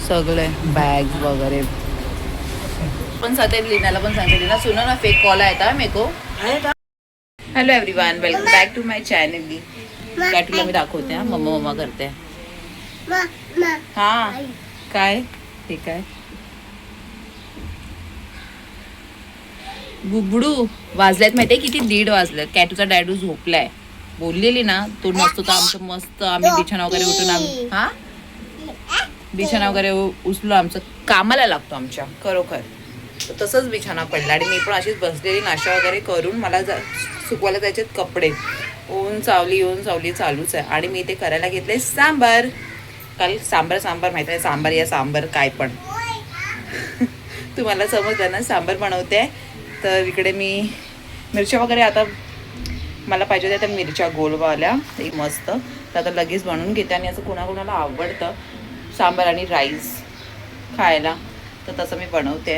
सगळे बॅग वगैरे पण सध्या लिनाला पण सांगते, लिना सुनो ना फेक कॉल आहे मेको. Hello everyone, welcome back to my channel. कॅटूला मी दाखवते हा, मम्मा मम्मा करते. हा काय ठीक आहे. बुबडू वाजल्यात माहितीये किती? 1:30 वाजल्यात. कॅटूचा डॅडू झोपलाय. बोललेली ना तो नसतो तर आमचं मस्त आम्ही बिछाना वगैरे उठून आम्ही बिछाना वगैरे उचलू, आमचं कामाला लागतो आमच्या खरोखर. तसंच बिछाना पडला आणि मी पण अशीच बसलेली नाश्ता वगैरे करून मला सुकवायला जायचे कपडे. ऊन सावली चालूच आहे आणि मी ते करायला घेतले सांबार. काल सांबार माहिती आहे, सांबार या सांबार काय पण तुम्हाला समजलं ना, सांबार बनवते. तर इकडे मी मिरच्या वगैरे आता मला पाहिजे होत्या त्या मिरच्या गोलवाल्या एक मस्त, तर आता लगेच बनवून घेते. आणि असं कोणाकोणाला आवडतं सांबार आणि राईस खायला, तर तसं मी बनवते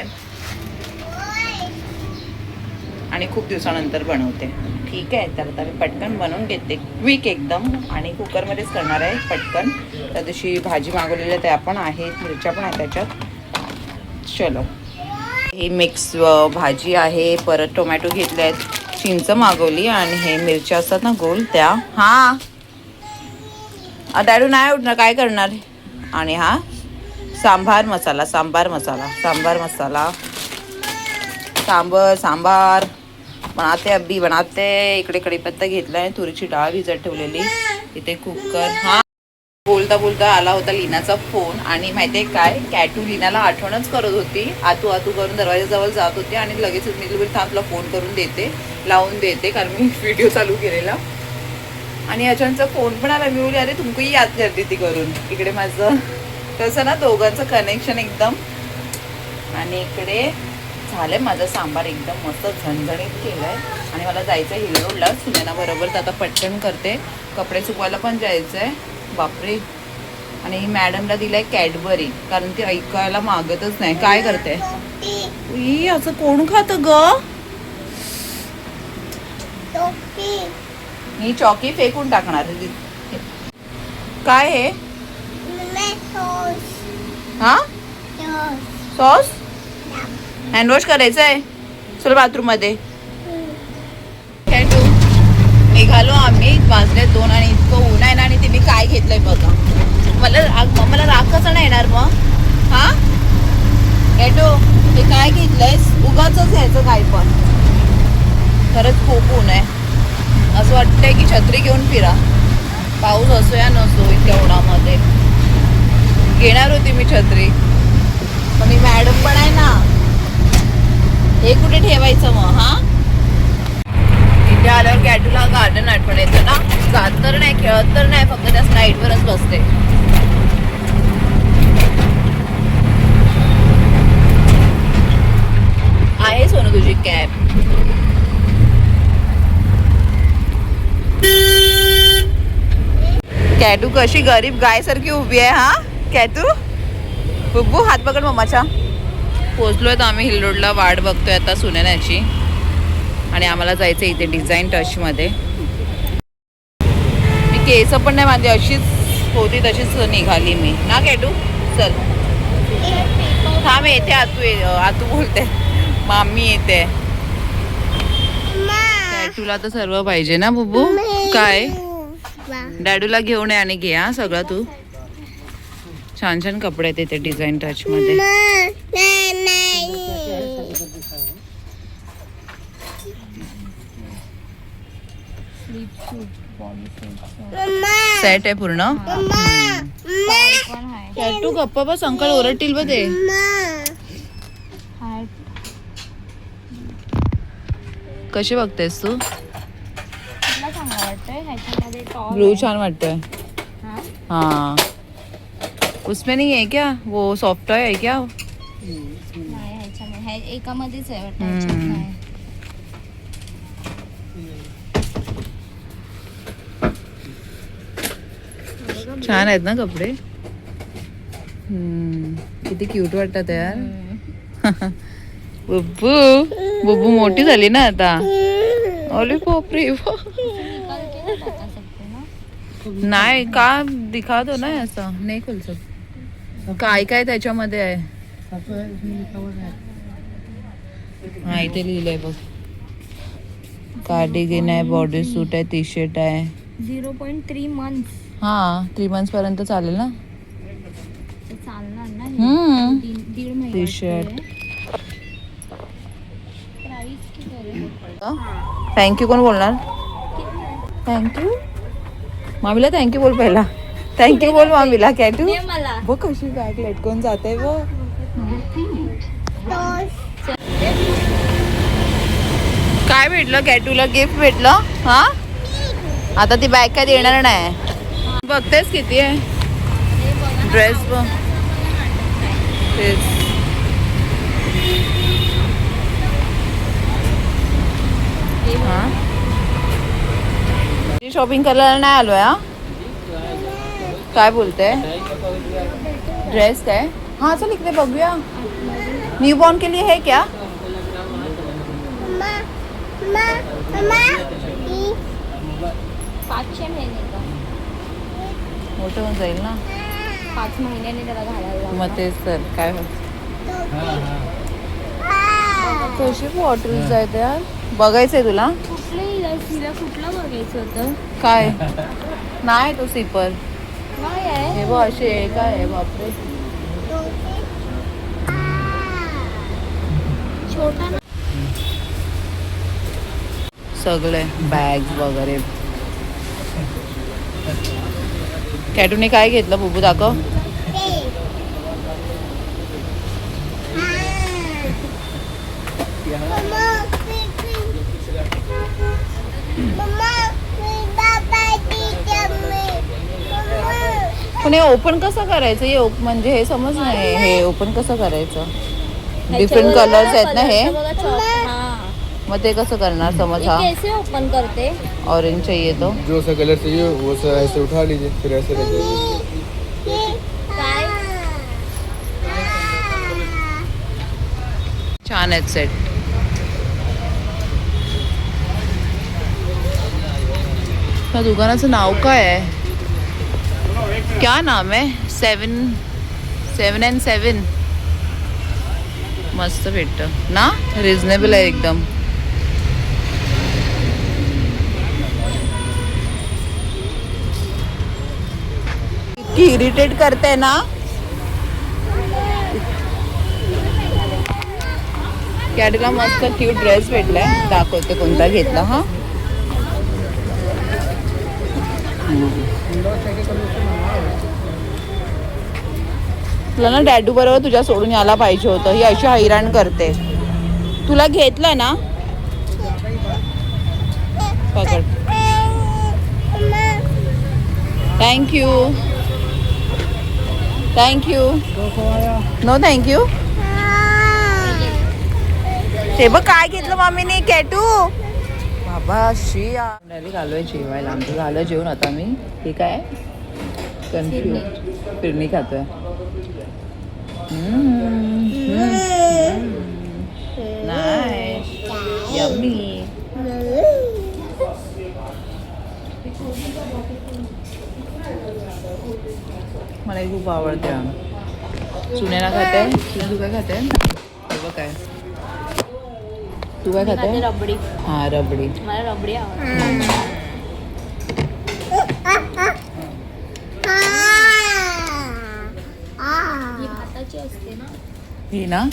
आणि खूप दिवसानंतर बनवते. ठीक आहे, तर आता मी पटकन बनवून घेते क्विक एकदम आणि कुकरमध्येच करणार आहे पटकन. त्या दिवशी भाजी मागवलेली आहे त्या पण आहेत, मिरच्या पण आहेत त्याच्यात. चलो, ही मिक्स भाजी आहे. परत टोमॅटो घेतले आहेत, चिंच मागवली आणि हे मिरच्या असतात ना गोल त्या. हा डॅडू नाही उठणार, काय करणार. आणि हा सांबार मसाला सांबार बनाते अब्बी बनाते. इकडे कढीपत्ता घेतलाय, तुरीची डाळ भिजत ठेवलेली. इथे कुकर. हा बोलता आला होता लिनाचा फोन आणि माहितीये काय, कॅटू लिनाला आठवणच करत होती. आतू करून दरवाजाजवळ जात होती आणि लगेच मी थांबला फोन करून देते, लावून देते, कारण मी व्हिडिओ चालू केलेला. आणि अचानकचा फोन पण आला. मी बोलली अरे तुमकंही याद करते ती करून. इकडे माझं कसं ना दोघांचं कनेक्शन एकदम. आणि इकडे झालंय माझं सांबार एकदम मस्त झणझणीत केलंय. आणि मला जायचं आहे हिलरोडला सुनेना बरोबर, तर आता पटकन करते. कपडे सुकवायला पण जायचंय. बापरे. आणि मॅडमला दिलाय कॅडबरी, कारण ती ऐकायला मागतच नाही. काय करते असं कोण खात ग? ही चॉकी फेकून टाकणार. काय हे? हा सॉस हँडवॉश करायचंय. चल बाथरूम मध्ये. निघालो आम्ही, वाजले 2 आणि इतकं ऊन आहे ना. आणि तिने काय घेतलंय बघा. मला राग कसं नाही येणार मग. हा कॅटू हे काय घेतलंयस? उगाच घ्यायचं काय पण. खरंच खूप ऊन आहे. असं वाटतंय की छत्री घेऊन फिरा, पाऊस असो या नसो. इतक्या उन्हामध्ये घेणार होती मी छत्री, पण मी मॅडम पण आहे ना. हे कुठे ठेवायचं मग. हा इथे आल्यावर कॅटूला गार्डन आठवण येतं ना. जात तर नाही, खेळत तर नाही, फक्त त्या स्लाईडवरच बसते. आहे सोनू तुझी कॅब. कॅटू कशी गरीब गाय सारखी उभी आहे. हा कॅटू बुब्बू हात पकड मम्माच्या. पोचलोय तर आम्ही हिल रोडला, वाट बघतोय आता सुनेण्याची. आणि आम्हाला जायचं इथे डिझाईन टच मध्ये. मी केस पण नाही बांधली, अशीच होती तशीच निघाली मी ना. कॅटू चल थांब, येते आतू बोलते मामी येते. कॅटूला तर सर्व पाहिजे ना बुब्बू. काय डॅडूला घेऊन ये आणि घे हा सगळं तू. छान छान कपडे आहेत इथे डिझाईन टच मध्ये. सेट आहे पूर्ण. कॅटू गप्पा बस, अंकल ओरडतील बघ ते. कशी बघतेस तू? ब्लू छान वाटतोय. हाँ उसमें नहीं है क्या वो सॉफ्ट टॉय है क्या? नाही, एकामध्येच आहे वाटतं. छान आहेत ना कपडे. किती क्यूट वाटतात यार. बुब्बू मोठी झाली ना आता. अरे बापरे. नाही का दिखा दो ना असं नाही खोल सकते. काय काय त्याच्यामध्ये आहे. हा इथे लिहिलंय बघ. कार्डिगन आहे, बॉडी सूट आहे, टी शर्ट आहे. 0.3 मंथ. हा 3 मंथ्स पर्यंत चालेल ना. चालणार ना. दीड टी महिना. शर्ट. प्राइस किती आहे? थँक्यू कोण बोलणार. थँक्यू मामीला थँक्यू बोल पहिला. थँक्यू बोल मामीला. कॅटू दे मला. बघ कशी बॅग लटकून जाते बघ. काय भेटलं कॅटूला. गिफ्ट भेटलं. हा आता ती बॅग काय देणार नाही. बघतेस किती आहे ड्रेस बघ. तेच शॉपिंग करायला नाही आलोय. हा काय बोलते. ड्रेस काय. हाँ चल इकडे बघूया. न्यू बॉर्न के लिए है क्या. 500 महिने का. मोठं होऊन जाईल ना. 5 महिन्याने त्याला घालायला. मग तेच तर काय कशी बॉटल्स आहेत यार. बघायचंय तुला. तिला कुठलं बघायचं होतं. काय नाही तो सिपर. काय आहे हे बघ असे काय आहे. बापरे छोटा. सगळे बॅग्स वगैरे. कॅटूने काय घेतलं बुबू दाखव. पण हे ओपन कसं करायचं. हे म्हणजे हे समज नाही. हे ओपन कसं करायचं. डिफरंट कलर्स आहेत ना हे. मग ते कसं करणार समज. हा कैसे ओपन करते. ऑरेंज चाहिए तो. जो सा कलर चाहिए वो सा ऐसे उठा लीजिए फिर ऐसे रखिए. काय छान आहेत सेट. त्या दुकानाचं नाव काय आहे. क्या नाम है. 7 मस्त भेटतं ना. रिझनेबल आहे एकदम. इतकी इरिटेट करते ना. कॅटूला मस्त क्यूट ड्रेस भेटलाय. दाखवते कोणता घेतला. हा तुला ना डॅडू बरोबर तुझ्या सोडून यायला पाहिजे होतं. ही अशी हैराण करते. तुला घेतलं ना. पकड. Thank you no thank you. ते बघ काय घेतलं मामीने. कॅटू बाबा शी घालूय जेवायला. आमचं झालं जेवण. आता मी हे काय कन्फ्यूज फिरणी खातोय. Nice yummy. मला खूप आवडते. सुनेला खाते. तू काय खाते. काय तू काय खाते. रबडी. हा रबडी. मला रबडी आवडते. ही भाताची असते ना. ही ना.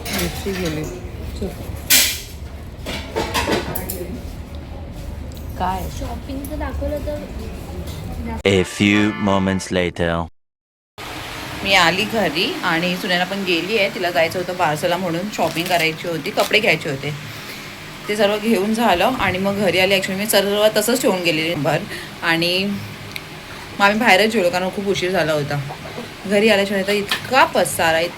मिरची गेली. काय शॉपिंगचं दाखवलं तर. A few moments later. मी आली घरी आणि सुनेला पण गेली आहे. तिला जायचं होतं बारसाला म्हणून शॉपिंग करायची होती. कपडे घ्यायचे होते. ते सर्व घेऊन झालं आणि मग घरी आली. ॲक्च्युली मी सर्व तसंच ठेवून गेलेली भर. आणि मग आम्ही बाहेरच जेवलो कारण खूप उशीर झाला होता. घरी आल्याच्यानंतर इतका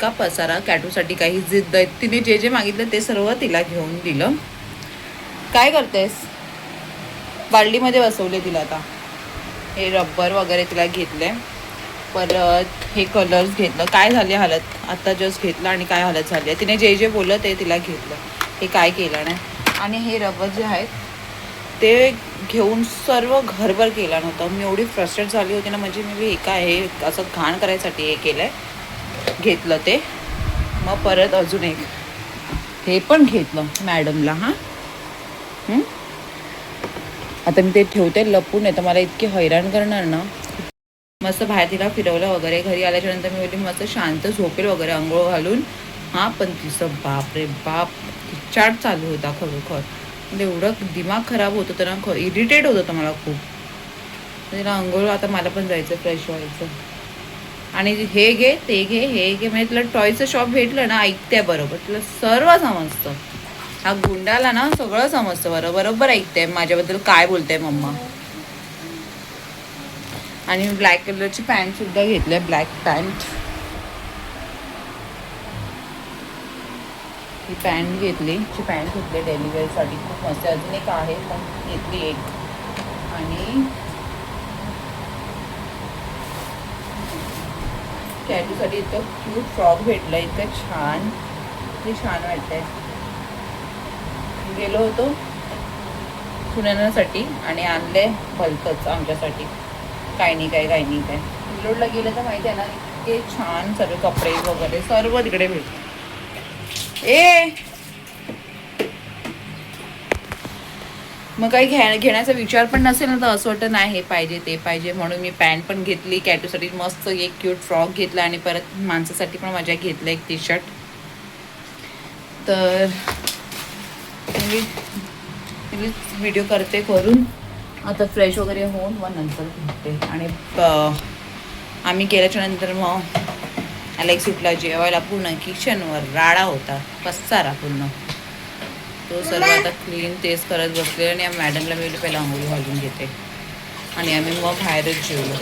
पसारा. कॅटूसाठी काही जिद्द आहे. तिने जे जे मागितलं ते सर्व तिला घेऊन दिलं. काय करतेस. बाल्डीमध्ये बसवले तिला. आता हे रबर वगैरे तिला घेतले. परत हे कलर्स घेतलं. काय झाली हालत. आत्ता जस्ट घेतलं आणि काय हालत झाली आहे. तिने जे जे बोललं ते तिला घेतलं. हे काय केलं नाही. आणि हे रबर जे आहेत ते घेऊन सर्व घरभर केला नव्हता. मी एवढी फ्रस्ट्रेट झाली होती ना, म्हणजे मी हे काय हे असं घाण करायसाठी हे केलं आहे, घेतलं ते. मग परत अजून एक हे पण घेतलं मॅडमला. हां आता मी ते ठेवते लपून, आहे तर मला इतके हैराण करणार ना. मस्त बाहेर तिला फिरवलं वगैरे. घरी आल्याच्या नंतर मी बोलली मस्त शांत झोपेल वगैरे आंघोळ घालून. हां पण तिचं बाप रे बाप चाट चालू होता खरोखर. म्हणजे एवढं दिमाग खराब होत होतं ना, इरिटेट होत होतं मला खूप. तिला आंघोळ, आता मला पण जायचं फ्रेश व्हायचं. आणि हे घे ते घे हे घे, म्हणजे तिला टॉयचं शॉप भेटलं ना, ऐकते बरोबर, तिला सर्व समजतं. हा गुंडाला ना सगळं समजतं, बरोबर ऐकते माझ्याबद्दल काय बोलते मम्मा. आणि मी ब्लॅक कलरची पॅन्ट सुद्धा घेतली आहे, ब्लॅक पॅन्ट. ही पॅन्ट घेतली, ही पॅन्ट घेतली डेली वेअरसाठी, खूप मस्त. अजून एक आहे पण घेतली एक. आणि कॅटूसाठी इतकं क्यूट फ्रॉक भेटलं, इतकं छान, ते छान वाटतंय. गेलो होतो सुनेण्यासाठी आणि आणले भलतंच आमच्यासाठी. काही नाही काय रिलोडला गेलं तर माहिती आहे ना, इतके छान सर्व कपडे वगैरे सर्व तिकडे भेटले. मग काही घेण्याचा विचार पण नसेल ना, तर असं वाटतं नाही हे पाहिजे ते पाहिजे. म्हणून मी पॅन्ट पण घेतली, कॅटूसाठी मस्त एक क्यूट फ्रॉक घेतला आणि परत माणसासाठी पण माझ्या घेतलं एक टी शर्ट. तर व्हिडिओ करते करून आता फ्रेश वगैरे होऊन मग नंतर भेटते. आणि आम्ही केल्याच्या नंतर मग अलेक्स उठला जेवायला. पूर्ण किचनवर राडा होता, पसारा पूर्ण. तो सर्व आता क्लीन तेच करत बसले. आणि मॅडमला मी पहिला आंघोळी घालून घेते आणि आम्ही मग बाहेरच जेवलो.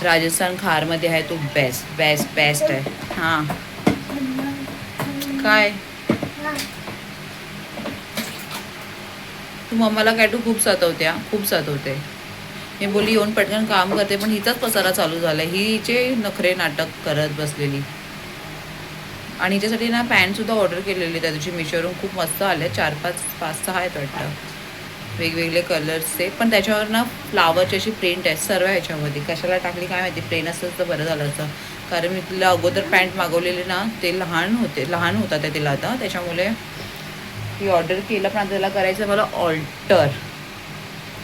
राजस्थान खारमध्ये आहे तो बेस्ट आहे. हां काय तू मम्माला काय तू खूप सतवते. मी बोली येऊन पटकन काम करते, पण हिचाच पसारा चालू झाला. हिचे नखरे नाटक करत बसलेली. आणि हिच्यासाठी ना पॅन्टसुद्धा ऑर्डर केलेली त्या दिवशी मिशोवरून, खूप मस्त आले. 4-5-6 आहेत वाटतं वेगवेगळे कलर्सचे. पण त्याच्यावर ना फ्लावरची अशी प्रिंट आहे सर्व ह्याच्यामध्ये. कशाला टाकली काय माहिती, प्लेन असतं तर बरं झालं असतं. कारण मी तिला अगोदर पॅन्ट मागवलेली ना, ते लहान होता त्या तिला आता, त्याच्यामुळे ती ऑर्डर केलं. पण आता त्याला करायचं मला ऑल्टर,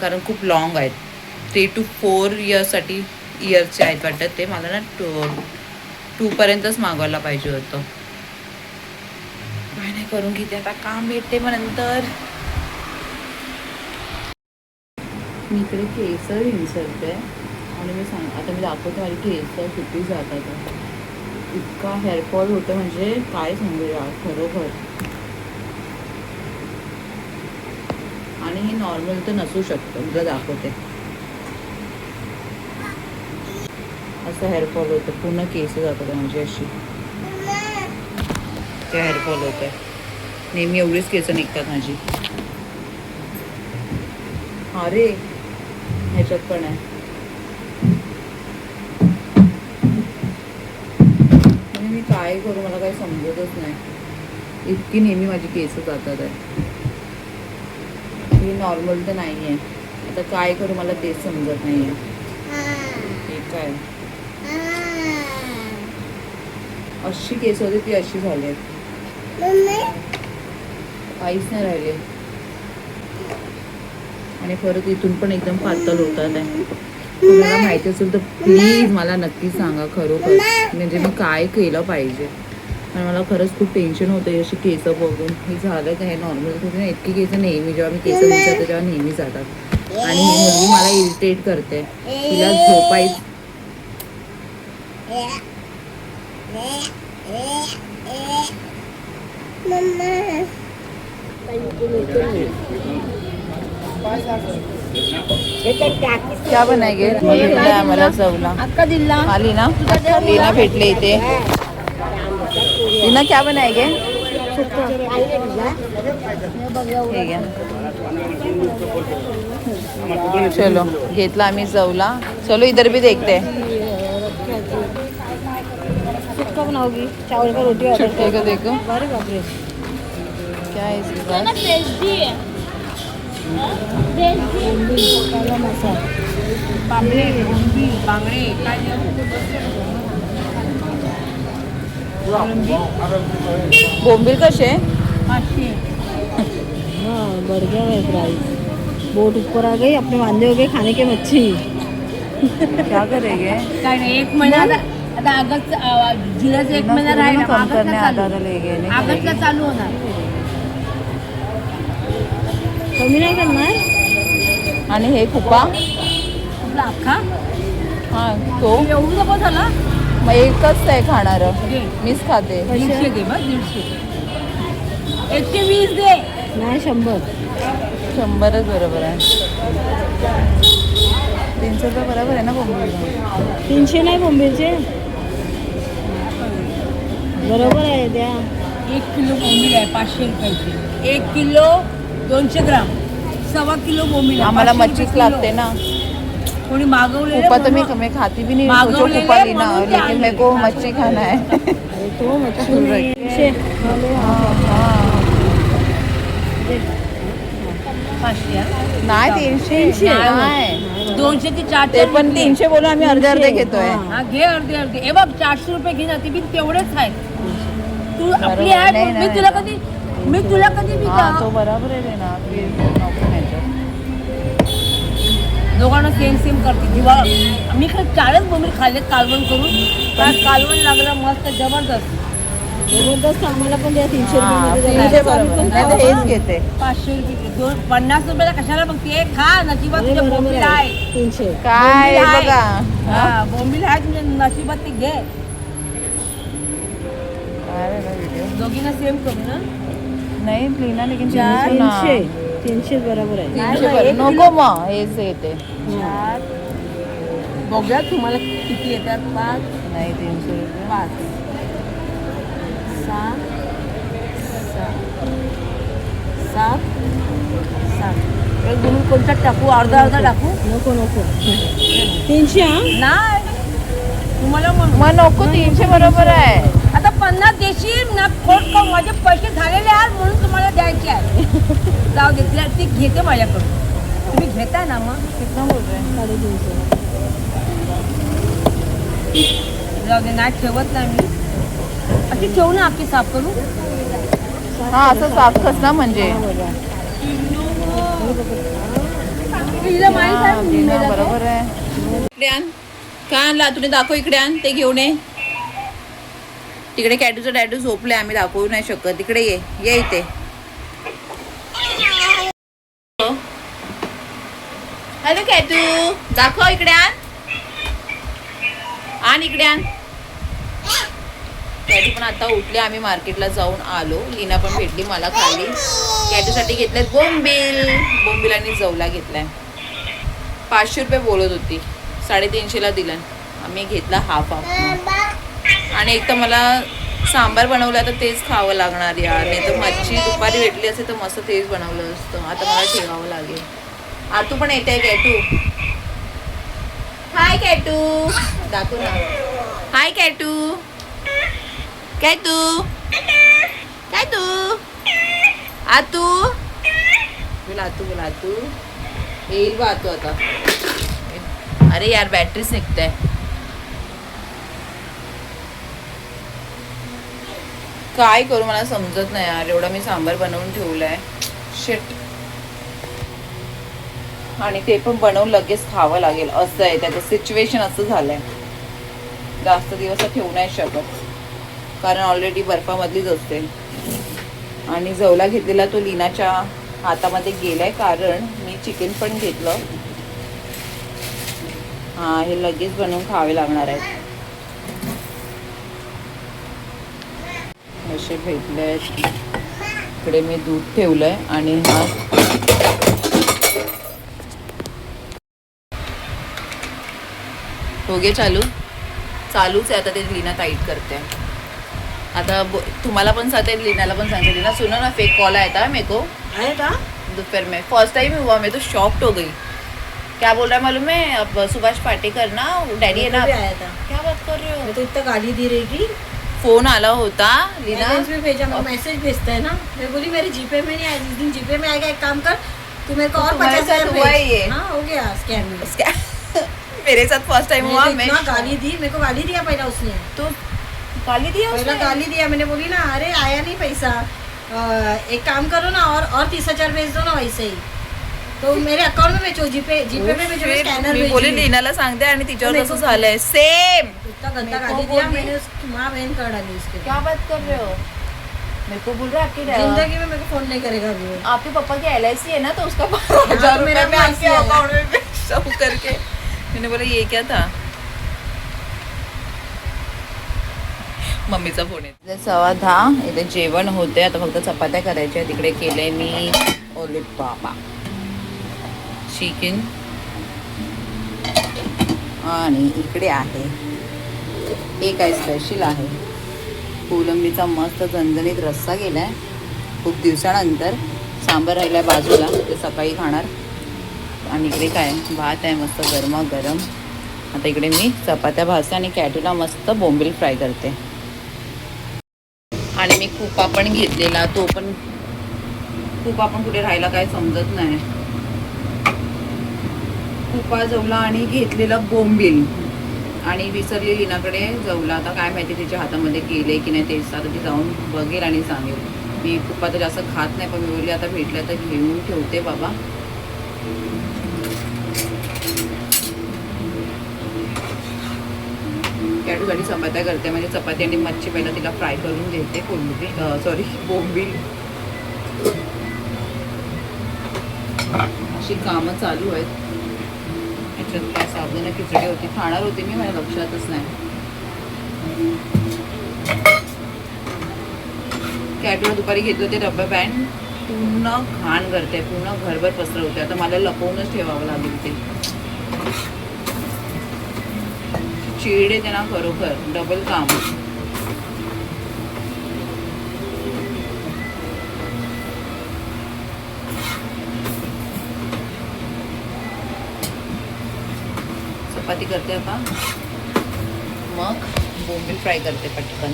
कारण खूप लाँग आहेत. 3 to 4 इयर्सचे आहेत वाटतं ते. मला ना 2पर्यंतच मागवायला पाहिजे होतं. काय नाही, करून घेते आता, काम भेटते मग नंतर. मी इकडे केस विंचरते आणि आता मी दाखवते माझी केस किती जातात. इतका हेअरफॉल होतं म्हणजे काय सांगू यार खरोखर. आणि हे नॉर्मल तर नसू शकतं, तुला दाखवते. असं हेअरफॉल होतं, पूर्ण केस जातात म्हणजे अशी. ते हेअरफॉल होत आहे नेहमी, एवढीच केस निघतात माझी. अरे ह्याच्यात पण आहे. म्हणजे मी काय करू, मला काही समजतच नाही. इतकी नेहमी माझी केस जातात आहे. हे नॉर्मल तर नाही आहे. आता काय करू मला तेच समजत नाही आहे. हे काय अशी केस होती ती अशी झाली, काहीच नाही राहिले. आणि परत इथून पण एकदम पातळ होतात आहे. तुम्हाला माहिती असेल तर प्लीज मला नक्की सांगा खरोखर, म्हणजे मी काय केलं पाहिजे. आणि मला खरंच खूप टेन्शन होतं अशी केस बघून. हे झालं का हे नॉर्मल होते ना, इतकी केस नेहमी जेव्हा मी केस विचारते तेव्हा नेहमी जातात. आणि ही मुलगी मला इरिटेट करते. तिला झोपायचं क्या बनाएगे. आम्हाला चवला आली ना, लीना भेटले इथे. लीना क्या बनाएगे. चलो घेतला आम्ही चवला. चलो इधर भी देखते हैं. बनाओगी चावल का रोटी देखो अरे बाप रे, क्या है इसके तो ना पास? फ्रेश भी है फ्रेश भी बांगडे बांगडे काय बोंबील कसे? 500 हाँ बढ़ गया है प्राइस। बोट ऊपर आ गई, अपने वांदे हो गए खाने के मच्छी। क्या करेंगे? काय नाही 1 महिना आता ऑगस्ट जिल्ह्याचा 1 महिना राहिला कम करने आधा ले गए नहीं ऑगस्टला करेगी. चालू होणार कमी नाही करणार? आणि हे कुपा कुठला अख्खा हा तो एवढं नको झाला मग एकच आहे खाणार घे मीच खाते. 150 दे बस 150 120 दे नाही 100. 100च बरोबर आहे. 300 रुपये बरोबर आहे ना बोंबील? 300 नाही बोंबीलचे. बरोबर आहे त्या. 1 किलो बोंबील आहे 500 रुपयाची 1 किलो 200 ग्राम 1.25 किलो बोंबील आहे, आम्हाला 500 मच्छीच रुपये लागते किलो. ना. कोणी मागवलेलं कुपा तो म्हणून- मैं खाती भी नहीं, मागवलेले सोचो कुपा लेना म्हणून ते लेकिन मेरे को मच्छी खाना है. अरे तो मच्छी नाही. 300. 500 नाही 300 नाही 200 ची 4 ते पण 300 बोलून आम्ही अर्धे अर्धे घेतोय. हा घे अर्धे हे बघ 400 रुपये घे ना ते बी तेवढेच आहे तू आपली आहे नाही, मी नाही, तुला नाही. कधी मी तुला कधी हा विका तो बरोबर आहे ना. नको ह्याच्यात. दोघांना सेम सेम करते दिवाळ मी काही 40 बोंबील खाल्ले कालवण करून काय कालवण लागलं मस्त जबरदस्त जबरदस्त आम्हाला पण द्या 300 हा, रुपये 300 बरोबर. नाही तर हेच घेते. 500 रुपये 50 रुपयाला कशाला बघते खा नशिबात तुझ्या बरोबर बोंबील आहे आहे 300. काय बोंबील आहे. बघा हा बोंबील आहे तुझ्या नशिबात ती घे अरे ना व्हिडिओ दोघींना सेम करू ना नाही लीना लेकिन 300. 300 बरोबर आहे. 300 बरं. नको मग हेच येते. चार बघूया तुम्हाला किती येतात 5 नाही 300 रुपये. 5 6 7 एक दोन कोणत्यात टाकू अर्धा अर्धा टाकू नको नको 300. हा नाही तुम्हाला म्हणू मग नको 300 बरोबर आहे. आता 50 देशील ना खोट खाऊ माझे पैसे झालेले आहेत म्हणून तुम्हाला द्यायचे आहे जाऊ दे तिला ती घेते माझ्याकडून तुम्ही घेताय ना मग कितना बोल रहे हैं? 350. जाऊ दे नाही ठेवत नाही मी अशी ठेवू ना आपली साफ करू हा असं साखस ना म्हणजे तिला माहित हा, आहे लीना मेला तो. बरोबर आहे. इकडे आण. काय आणला तुने? दाखव इकडे आण. ते घेऊन ये. तिकडे कॅटूचं डॅडू झोपले आम्ही दाखवू नाही शकत. तिकडे ये इथे. हॅलो कॅटू दाखव इकडे आण. आण इकडे आण. कॅटू पण आता उठले. आम्ही मार्केटला जाऊन आलो. लीना पण भेटली मला खाली. कॅटूसाठी घेतलेत बोंबील आणि जवला घेतलाय. 500 रुपये बोलत होती 350ला दिलं. आम्ही घेतला हाफ आणि एक तर मला सांबार बनवला तर तेच खावं लागणार यार. नाही तर मच्छी दुपारी भेटली असेल तर मस्त तेच बनवलं असतं. आता मला ठेवावं लागेल. आतू पण येते. कॅटू हाय कॅटू दाखव ना. हाय कॅटू कॅटू कॅटू आतू बोला आतू येईल बा आतू आता. अरे यार बॅटरीच निघते. काय करू मला समजत नाही यार. एवढा मी सांबार बनवून ठेवलाय. शिट. आणि ते पण बनवून लगेच खावं लागेल असं आहे. त्याचं सिच्युएशन असं झालंय. जास्त दिवस ठेवू नाही शकत कारण ऑलरेडी बर्फामधलीच असते. आणि जवला घेतलेला तो लीनाच्या हातामध्ये गेलाय कारण मी चिकन पण घेतलं. हा हे लगेच बनवून खावे लागणार आहेत. असे भेटले आहेत. इकडे मी दूध ठेवलंय आणि हा होगे चालूच आहे. आता ते लीना टाईट करते. आता तुम्हाला पण सांगते लीनाला पण सांगते. लीना सुनो ना फेक कॉल आया था मेरे को आहे का? दोपहर में फर्स्ट टाइम हुआ. मैं तो शॉक्ड हो गई. क्या बोल रहा है मालूम है? अब सुभाष पाटेकर ना डैडी है ना. भी आया था. क्या बात कर रहे हो? मैं तो इतना गाली दी रहेगी फोन आला होता लीना बैलेंस भी भेजा, मैं मैसेज भेजता है ना, मैं बोली मेरे जीपे में नहीं आया, जिस दिन जीपे में आएगा एक काम कर, तू मेरे को और तुम्हारे 50,000 साथ हुआ है ये? भेज। हाँ हो गया स्कैम में। मेरे साथ फर्स्ट टाइम हुआ। मैं इतना गाली दी, मेरे को गाली दिया पहला उसने, तो गाली दिया पहला उसने? गाली दिया। मैंने बोली ना अरे आया नहीं पैसा, एक काम करो ना और 30,000 भेज दो ना वैसे ही, तो मेरे अकाउंट में भेजो, जीपे में भेजो, मैं स्कैनर मी बोले भेजी। लीनाला सांगते आणि तिच्यावर मेरे तसं को- झालंय सेम। इतना गंदा मेरे को गाली दिया, बोली- मैंने उसकी माँ बहन कर डाली उसके। क्या बात कर रहे हो? मेरे को बोल रहा है आपकी जिंदगी में मेरे को फोन नहीं करेगा अभी वो। आपके पापा की LIC है ना, तो उसका 12,000 मेरा रुपया मैं भी आपके LIC है। अकाउंट में भेजता हूँ करके। मैंने बोला ये क्या था? मम्मीचा फोन आहे. 10:15 इथे जेवण होते, आता फक्त चपात्या करायच्या. तिकडे केले मी ओले बाबा चिकन आणि इकडे आहे हे काय स्पेशल आहे, कोलंबीचा मस्त झणझणीत रस्सा केलाय खूप दिवसानंतर. सांबार राहिलाय बाजूला, ते सकाळी खाणार. आणि इकडे काय भात आहे मस्त गरमागरम. आता इकडे मी चपात्या भाजते आणि कॅटूला मस्त बोंबील फ्राय करते. आणि मी कुपा पण घेतलेला, तो पण कुपा पण कुठे राहिला काय समजत नाही. कुपा जवला आणि घेतलेला बोंबील आणि विसरली लीनाकडे जवला. आता काय माहिती तिच्या हातामध्ये गेले की नाही, तेच आता ती जाऊन बघेल आणि सांगेल. मी कुपा तर जास्त खात नाही, पण मी बोलली आता भेटलं तर घेऊन ठेवते बाबा. कॅटूसाठी चपात्या करते, म्हणजे चपाती आणि मच्छी पहिला तिला फ्राय करून देते. कोलंबी सॉरी बोंबील. अशी कामं चालू आहेत. याच्यात काय साबुदाणा खिचडी होती, खाणार होती मी, माझ्या लक्षातच नाही. कॅटूला दुपारी घेतलं होते रबर बँड, पूर्ण घाण करते, पूर्ण घरभर पसरवते. आता मला लपवूनच ठेवावं लागेल ते. चिड येते ना खरोखर, डबल काम. चपाती करते आता, मग बोंबील फ्राय करते पटकन.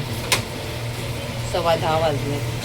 10:15 वाजले.